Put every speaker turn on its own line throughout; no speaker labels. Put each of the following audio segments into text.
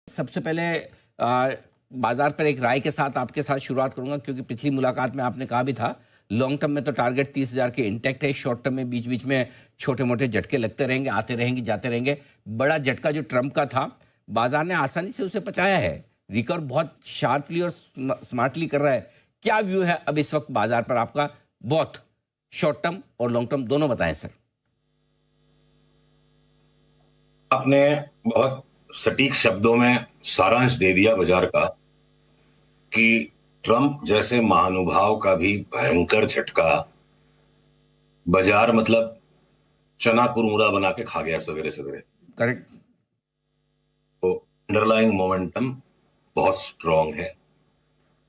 सबसे पहले बाजार पर एक राय के साथ आपके साथ शुरुआत करूंगा, क्योंकि पिछली मुलाकात में आपने कहा भी था लॉन्ग टर्म में तो टारगेट 30,000 के इंटैक्ट है, शॉर्ट टर्म में बीच बीच में छोटे मोटे झटके लगते रहेंगे, आते रहेंगे, जाते रहेंगे। बड़ा झटका जो ट्रम्प का था, बाजार ने आसानी से उसे पचाया है, रिकवर बहुत शार्पली और स्मार्टली कर रहा है। क्या व्यू है अब इस वक्त बाजार पर आपका, बहुत शॉर्ट टर्म और लॉन्ग टर्म दोनों बताएं सर।
आपने बहुत सटीक शब्दों में सारांश दे दिया बाजार का कि ट्रंप जैसे महानुभाव का भी भयंकर झटका बाजार मतलब चना कुरमुरा बना के खा गया सवेरे सवेरे।
करेक्ट।
तो अंडरलाइंग मोमेंटम बहुत स्ट्रांग है।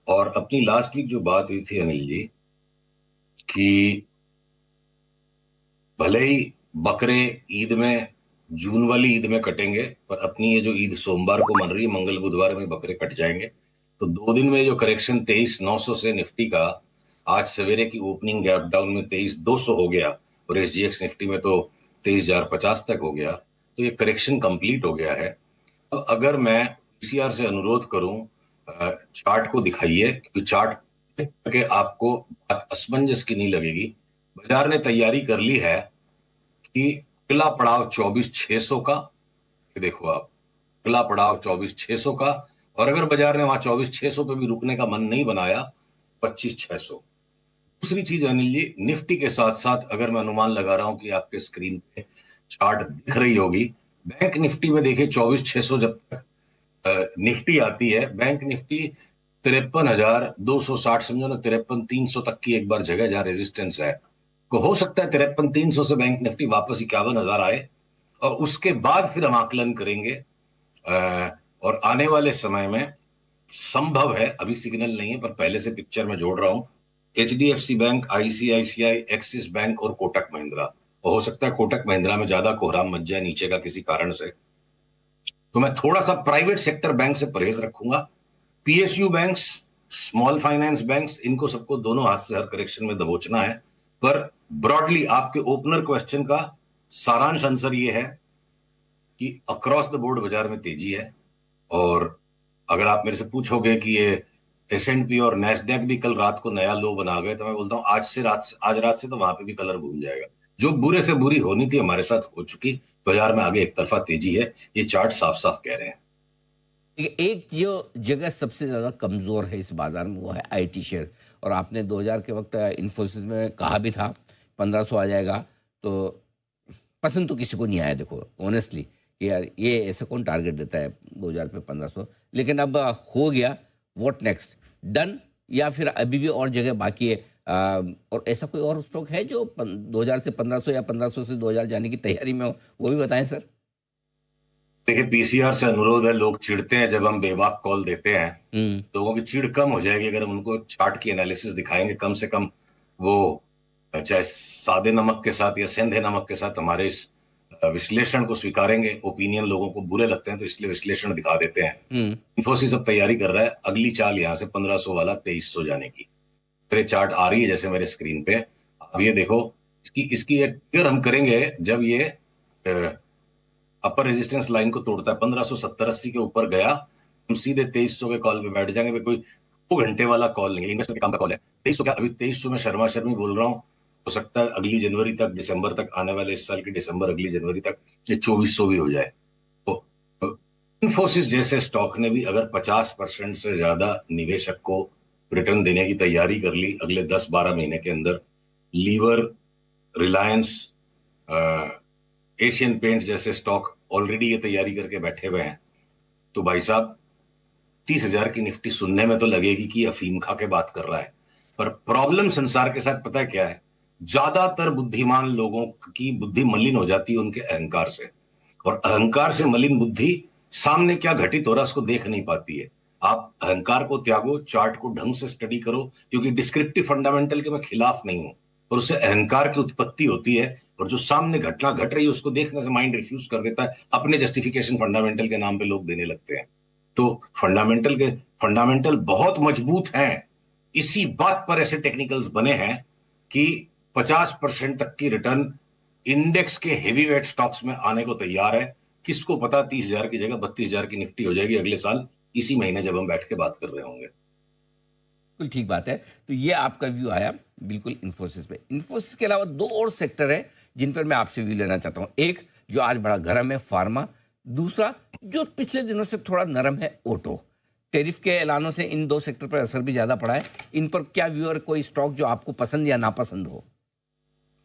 और अपनी लास्ट वीक जो बात हुई थी अनिल जी कि भले ही बकरे ईद में, जून वाली ईद में कटेंगे, पर अपनी ये जो ईद सोमवार को मन रही है, मंगल बुधवार में बकरे कट जाएंगे। तो 2 दिन में जो करेक्शन 23,900 से निफ्टी का आज सवेरे की ओपनिंग गैप डाउन में 23,200 हो गया और एसजीएक्स निफ्टी में तो 23,050 तक हो गया। तो ये करेक्शन कंप्लीट हो गया है। अब अगर मैं पीसीआर से अनुरोध करूं, चार्ट को दिखाइए, क्योंकि चार्ट के आपको बात असमंजस की नहीं लगेगी। बाजार ने तैयारी कर ली है कि अगला पड़ाव 24,600 का, ये देखो आप, अगला पड़ाव 24,600 का। और अगर बाजार ने वहां 24,600 पे भी रुकने का मन नहीं बनाया, 25,600। दूसरी चीज अनिल जी, निफ्टी के साथ साथ अगर मैं अनुमान लगा रहा हूं कि आपके स्क्रीन पे चार्ट दिख रही होगी, बैंक निफ्टी में देखिए 24,600 जब तक निफ्टी आती है, बैंक निफ्टी 53,260, समझो ना 53,300 तक की एक बार जगह जहां रेजिस्टेंस है। तो हो सकता है 53,300 से बैंक निफ्टी वापस 51,000 आए और उसके बाद फिर हम आकलन करेंगे। और आने वाले समय में संभव है, अभी सिग्नल नहीं है पर पहले से पिक्चर में जोड़ रहा हूं, HDFC bank, ICICI, axis bank और कोटक महिंद्रा। और हो सकता है कोटक महिंद्रा में ज्यादा कोहराम मच जाए नीचे का किसी कारण से, तो मैं थोड़ा सा प्राइवेट सेक्टर बैंक से परहेज रखूंगा। PSU banks, small finance banks, इनको सबको दोनों हाथ से हर करेक्शन में दबोचना है। पर ब्रॉडली आपके ओपनर क्वेश्चन का सारांश आंसर ये है कि अक्रॉस द बोर्ड बाजार में तेजी है। और अगर आप मेरे से पूछोगे कि ये एसएनपी और नैस्डैक भी कल रात को नया लो बना गए, तो मैं बोलता हूं आज रात से तो वहां पे भी कलर घूम जाएगा। जो बुरे से बुरी होनी थी हमारे साथ हो चुकी, बाजार में आगे एक तरफा तेजी है, ये चार्ट साफ साफ कह रहे हैं।
एक जो जगह सबसे ज्यादा कमजोर है इस बाजार में, वो है आईटी शेयर। और आपने 2000 के वक्त इन्फोसिस में कहा भी था 1500 आ जाएगा, तो पसंद तो किसी को नहीं आया, देखो ऑनेस्टली, कि यार ये ऐसा कौन टारगेट देता है 2000 पे 1500। लेकिन अब हो गया, व्हाट नेक्स्ट, डन, या फिर अभी भी और जगह बाकी है? और ऐसा कोई और स्टॉक है जो 2000 से 1500 या 1500 से 2000 जाने की तैयारी में हो, वो भी बताएं सर।
देखिए, पीसीआर से अनुरोध है, लोग चिढ़ते हैं जब हम बेबाक कॉल देते हैं।
हम्म।
लोगों की चिढ़ कम हो जाएगी अगर हम उनको चार्ट की एनालिसिस दिखाएंगे। कम से कम वो चाहे सादे नमक के साथ या सेंधे नमक के साथ हमारे इस विश्लेषण को स्वीकारेंगे। ओपिनियन लोगों को बुरे लगते हैं, तो इसलिए विश्लेषण दिखा देते हैं। इन्फोसिस अब तैयारी कर रहा है अगली चाल यहां से 1500 वाला 2300 जाने की। मेरे चार्ट आ रही है जैसे मेरे स्क्रीन पे, अब ये देखो कि इसकी ट्रिगर हम करेंगे जब ये अपर रेजिस्टेंस लाइन को तोड़ता है। 1570-80 के ऊपर गया, हम सीधे 2300 के कॉल पे बैठ जाएंगे। कोई 2 घंटे वाला कॉल नहीं है, इन्वेस्टर के काम का कॉल है। 2300 क्या, अभी 2300 में शर्मा शर्मी बोल रहा हूं, हो सकता है अगली जनवरी तक, दिसंबर तक, आने वाले इस साल की दिसंबर अगली जनवरी तक ये 2400 भी हो जाए। तो इन्फोसिस जैसे स्टॉक ने भी अगर 50% से ज्यादा निवेशक को रिटर्न देने की तैयारी कर ली अगले 10-12 महीने के अंदर, लीवर, रिलायंस, एशियन पेंट जैसे स्टॉक ऑलरेडी ये तैयारी करके बैठे हुए हैं, तो भाई साहब 30,000 की निफ्टी सुनने में तो लगेगी कि अफीम खा के बात कर रहा है। पर प्रॉब्लम संसार के साथ पता है क्या है? ज्यादातर बुद्धिमान लोगों की बुद्धि मलिन हो जाती है उनके अहंकार से, और अहंकार से मलिन बुद्धि सामने क्या घटित हो रहा है उसको देख नहीं पाती है। आप अहंकार को त्यागो, चार्ट को ढंग से स्टडी करो, क्योंकि डिस्क्रिप्टिव फंडामेंटल के मैं खिलाफ नहीं हूं, और उससे अहंकार की उत्पत्ति होती है। और जो सामने घटना घट रही है उसको देखने से माइंड रिफ्यूज कर देता है, अपने जस्टिफिकेशन फंडामेंटल के नाम पे लोग देने लगते हैं। तो फंडामेंटल बहुत मजबूत हैं। इसी बात पर ऐसे टेक्निकल्स बने हैं कि 50% तक की रिटर्न इंडेक्स के हेवीवेट स्टॉक्स में आने को तैयार है। किसको पता 30,000 की जगह 32,000 की निफ्टी हो जाएगी अगले साल इसी महीने जब हम बैठ के बात कर रहे होंगे।
बिल्कुल ठीक बात है। तो ये आपका व्यू आया बिल्कुल इन्फोसिस पे। इन्फोसिस के अलावा दो और सेक्टर है जिन पर मैं आपसे व्यू लेना चाहता हूँ। एक जो आज बड़ा गर्म है, फार्मा। दूसरा जो पिछले दिनों से थोड़ा नरम है, ऑटो। टैरिफ के ऐलानों से इन दो सेक्टर पर असर भी ज्यादा पड़ा है। इन पर क्या व्यू और कोई स्टॉक जो आपको पसंद या नापसंद हो?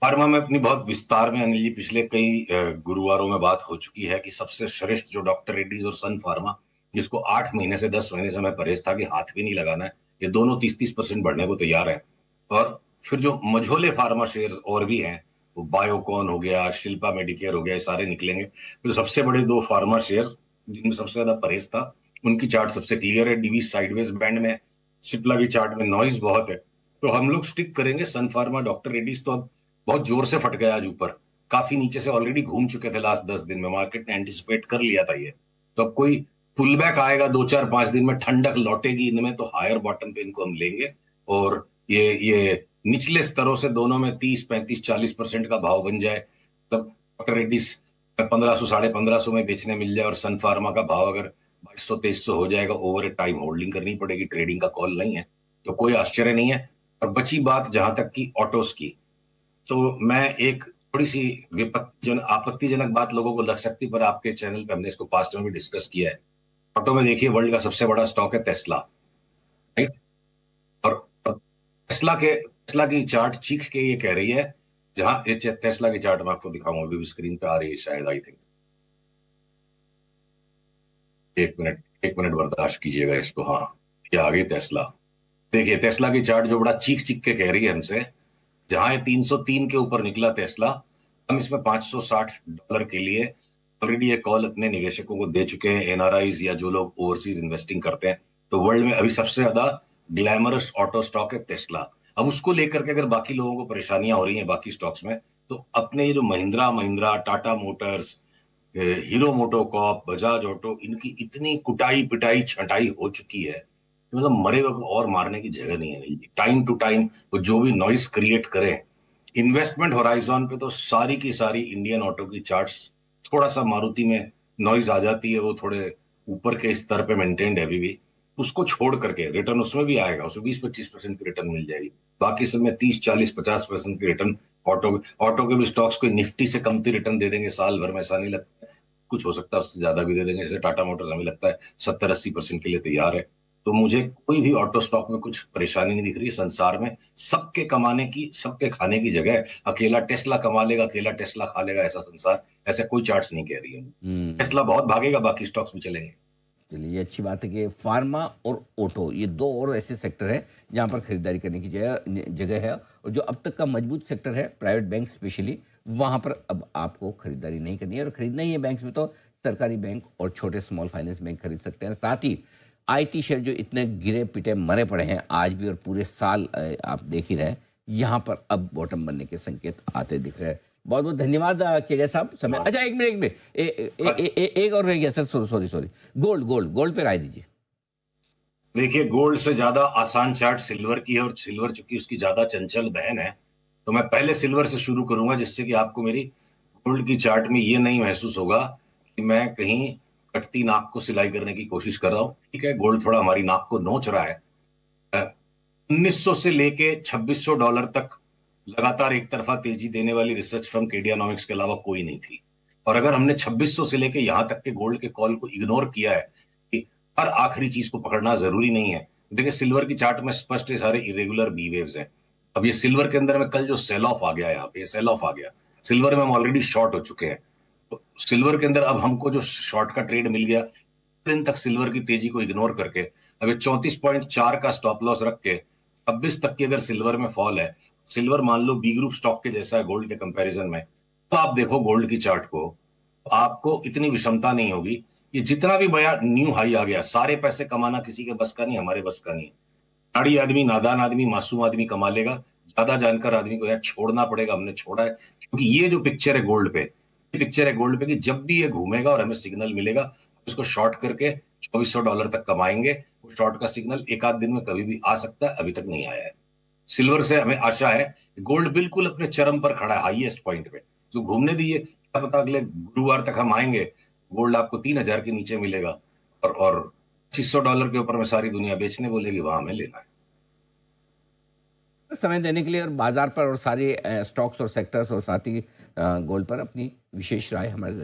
फार्मा में अपनी बहुत विस्तार में अनिल जी पिछले कई गुरुवारों में बात हो चुकी है कि सबसे श्रेष्ठ जो डॉक्टर रेड्डीज और सन फार्मा, जिसको 8 महीने से 10 महीने से मैं परहेज था कि हाथ भी नहीं लगाना है, ये दोनों 30-30% बढ़ने को तैयार है। और फिर जो मझोले फार्मा शेयर और भी हैं, वो बायोकॉन हो गया, शिल्पा मेडिकेयर हो गया, ये सारे निकलेंगे। फिर सबसे बड़े दो फार्मा शेयर जिनमें सबसे ज्यादा परहेज था, उनकी चार्ट सबसे क्लियर है, डीवी साइडवेज बैंड में। सिप्ला की चार्ट में नॉइज बहुत है, तो हम लोग स्टिक करेंगे सन फार्मा। डॉक्टर रेड्डीज तो अब बहुत जोर से फट गया आज ऊपर, काफी नीचे से ऑलरेडी घूम चुके थे लास्ट 10 दिन में, मार्केट ने एंटिसिपेट कर लिया था ये। तो अब कोई पुल बैक आएगा 2 4 5 दिन में, ठंडक लौटेगी इनमें, तो हायर बॉटम पे इनको हम लेंगे। और ये निचले स्तरों से दोनों में 30 35 40% का भाव बन जाए, तब डॉक्टर रेड्डीज 1500 1550 में बेचने मिल जाए और सन फार्मा का भाव अगर 2200 2300 हो जाएगा, ओवर ए टाइम होल्डिंग करनी पड़ेगी, ट्रेडिंग का कॉल नहीं है, तो कोई आश्चर्य नहीं है। और बची बात जहां तक की ऑटोस की, तो मैं एक थोड़ी सी आपत्तिजनक बात लोगों को लग सकती, पर आपके चैनल पे हमने इसको पास्ट में भी डिस्कस किया है। ऑटो में देखिए वर्ल्ड का सबसे बड़ा स्टॉक है टेस्ला, राइट? और टेस्ला की चार्ट चीख के ये कह रही है, जहां ये टेस्ला की चार्ट मैं आपको दिखाऊंगा, अभी भी स्क्रीन पे आ रही है शायद, आई थिंक। एक मिनट बर्दाश्त कीजिएगा इसको। हाँ, ये आ गई टेस्ला। देखिए टेस्ला की चार्ट जो बड़ा चीख चीख के कह रही है हमसे, जहां ये 303 के ऊपर निकला टेस्ला, हम इसमें $560 के लिए ऑलरेडी ये कॉल अपने निवेशकों को दे चुके हैं, एनआरआईज या जो लोग ओवरसीज इन्वेस्टिंग करते हैं। तो वर्ल्ड में अभी सबसे ज्यादा ग्लैमरस ऑटो स्टॉक है टेस्ला। अब उसको लेकर के अगर बाकी लोगों को परेशानियां हो रही हैं बाकी स्टॉक्स में, तो अपने ये जो Mahindra Mahindra, Tata Motors, hero MotoCorp, Bajaj auto, इनकी इतनी कुटाई पिटाई छटाई हो चुकी है कि मतलब मरे हुए को और मारने की जगह नहीं है। टाइम टू टाइम वो जो भी नॉइस क्रिएट करें, इन्वेस्टमेंट होराइजन पे तो सारी की सारी इंडियन ऑटो की चार्ट्स, थोड़ा सा मारुति में नॉइज आ जाती है, वो थोड़े ऊपर के स्तर पे मेंटेन्ड है अभी भी, उसको छोड़ करके रिटर्न उसमें भी आएगा, उसमें 20-25% की रिटर्न मिल जाएगी। बाकी सब में 30 40 50% की रिटर्न। ऑटो के भी स्टॉक्स को निफ्टी से कमती रिटर्न दे देंगे साल भर में, ऐसा नहीं लगता। कुछ हो सकता है उससे ज्यादा भी दे देंगे, जैसे टाटा मोटर्स हमें लगता है 70-80% के लिए तैयार है। तो मुझे कोई भी ऑटो स्टॉक में कुछ परेशानी नहीं दिख रही है। संसार में सबके कमाने की, सबके खाने की जगह है। अकेला टेस्ला कमा लेगा, अकेला टेस्ला खा लेगा, ऐसा संसार, ऐसा कोई चार्ट्स नहीं कह रही है। टेस्ला बहुत भागेगा, बाकी स्टॉक्स भी चलेंगे।
चलिए, ये अच्छी बात है कि फार्मा और ऑटो ये दो और ऐसे सेक्टर हैं जहां पर खरीदारी करने की जगह है। और जो अब तक का मजबूत सेक्टर है, प्राइवेट बैंक स्पेशली, वहां पर अब आपको खरीदारी नहीं करनी है। और खरीदना ही है बैंक्स में, तो सरकारी बैंक और छोटे स्मॉल फाइनेंस बैंक खरीद सकते हैं। साथ ही आईटी शेयर जो इतने गिरे पिटे मरे पड़े हैं आज भी और पूरे साल, आप देख ही रहे, यहाँ पर अब बॉटम बनने के संकेत आते दिख रहे हैं। बहुत बहुत धन्यवाद केजे साहब समय। अच्छा, एक मिनट एक और रह गया सर, सॉरी। गोल्ड पे राय दीजिए।
देखिए गोल्ड से ज्यादा आसान चार्ट सिल्वर की है, और सिल्वर चूंकि उसकी ज्यादा चंचल बहन है, तो मैं पहले सिल्वर से शुरू करूंगा, जिससे कि आपको मेरी गोल्ड की चार्ट में ये नहीं महसूस होगा कि मैं कहीं कटती नाक को सिलाई करने की कोशिश कर रहा हूं। ठीक है, गोल्ड थोड़ा हमारी नाक को नोच रहा है। 1900 से लेके $2600 तक लगातार एक तरफा तेजी देने वाली रिसर्च फर्म केडियानॉमिक्स के अलावा कोई नहीं थी। और अगर हमने 2600 से लेके यहां तक के गोल्ड के कॉल को इग्नोर किया है कि हर आखिरी चीज को पकड़ना जरूरी नहीं है। देखिए सिल्वर की चार्ट में स्पष्ट ये सारे इरेगुलर बी वेव्स हैं। अब ये सिल्वर के अंदर में कल जो सेल ऑफ आ गया, यहाँ पे सेल ऑफ आ गया, सिल्वर में हम ऑलरेडी शॉर्ट हो चुके हैं। तो सिल्वर के अंदर अब हमको जो शॉर्ट का ट्रेड मिल गया, दिन तक सिल्वर की तेजी को इग्नोर करके, अब 34.4 का स्टॉप लॉस रख के 26 तक की अगर सिल्वर में फॉल है, सिल्वर मान लो बी ग्रुप स्टॉक के जैसा है गोल्ड के कंपैरिजन में, तो आप देखो गोल्ड की चार्ट को, आपको इतनी विषमता नहीं होगी। ये जितना भी बड़ा न्यू हाई आ गया, सारे पैसे कमाना किसी के बस का नहीं, हमारे बस का नहीं है। नाड़ी आदमी, नादान आदमी, मासूम आदमी कमा लेगा, ज्यादा जानकर आदमी को यार छोड़ना पड़ेगा। हमने छोड़ा है, क्योंकि ये जो पिक्चर है गोल्ड पे, ये पिक्चर है गोल्ड पे कि जब भी ये घूमेगा और हमें सिग्नल मिलेगा, इसको शॉर्ट करके $2400 तक कमाएंगे। शॉर्ट का सिग्नल एक आध दिन में कभी भी आ सकता है, अभी तक नहीं आया है। सिल्वर से हमें आशा है, गोल्ड बिल्कुल अपने चरम पर खड़ा है, हाईएस्ट पॉइंट पे, तो घूमने दीजिए, क्या पता अगले गुरुवार तक हम आएंगे, गोल्ड आपको 3,000 के नीचे मिलेगा और $2500 के ऊपर में सारी दुनिया बेचने बोलेगी, वहां हमें लेना है।
समय देने के लिए और बाजार पर और सारे स्टॉक्स और सेक्टर्स और साथ ही गोल्ड पर अपनी विशेष राय हमारे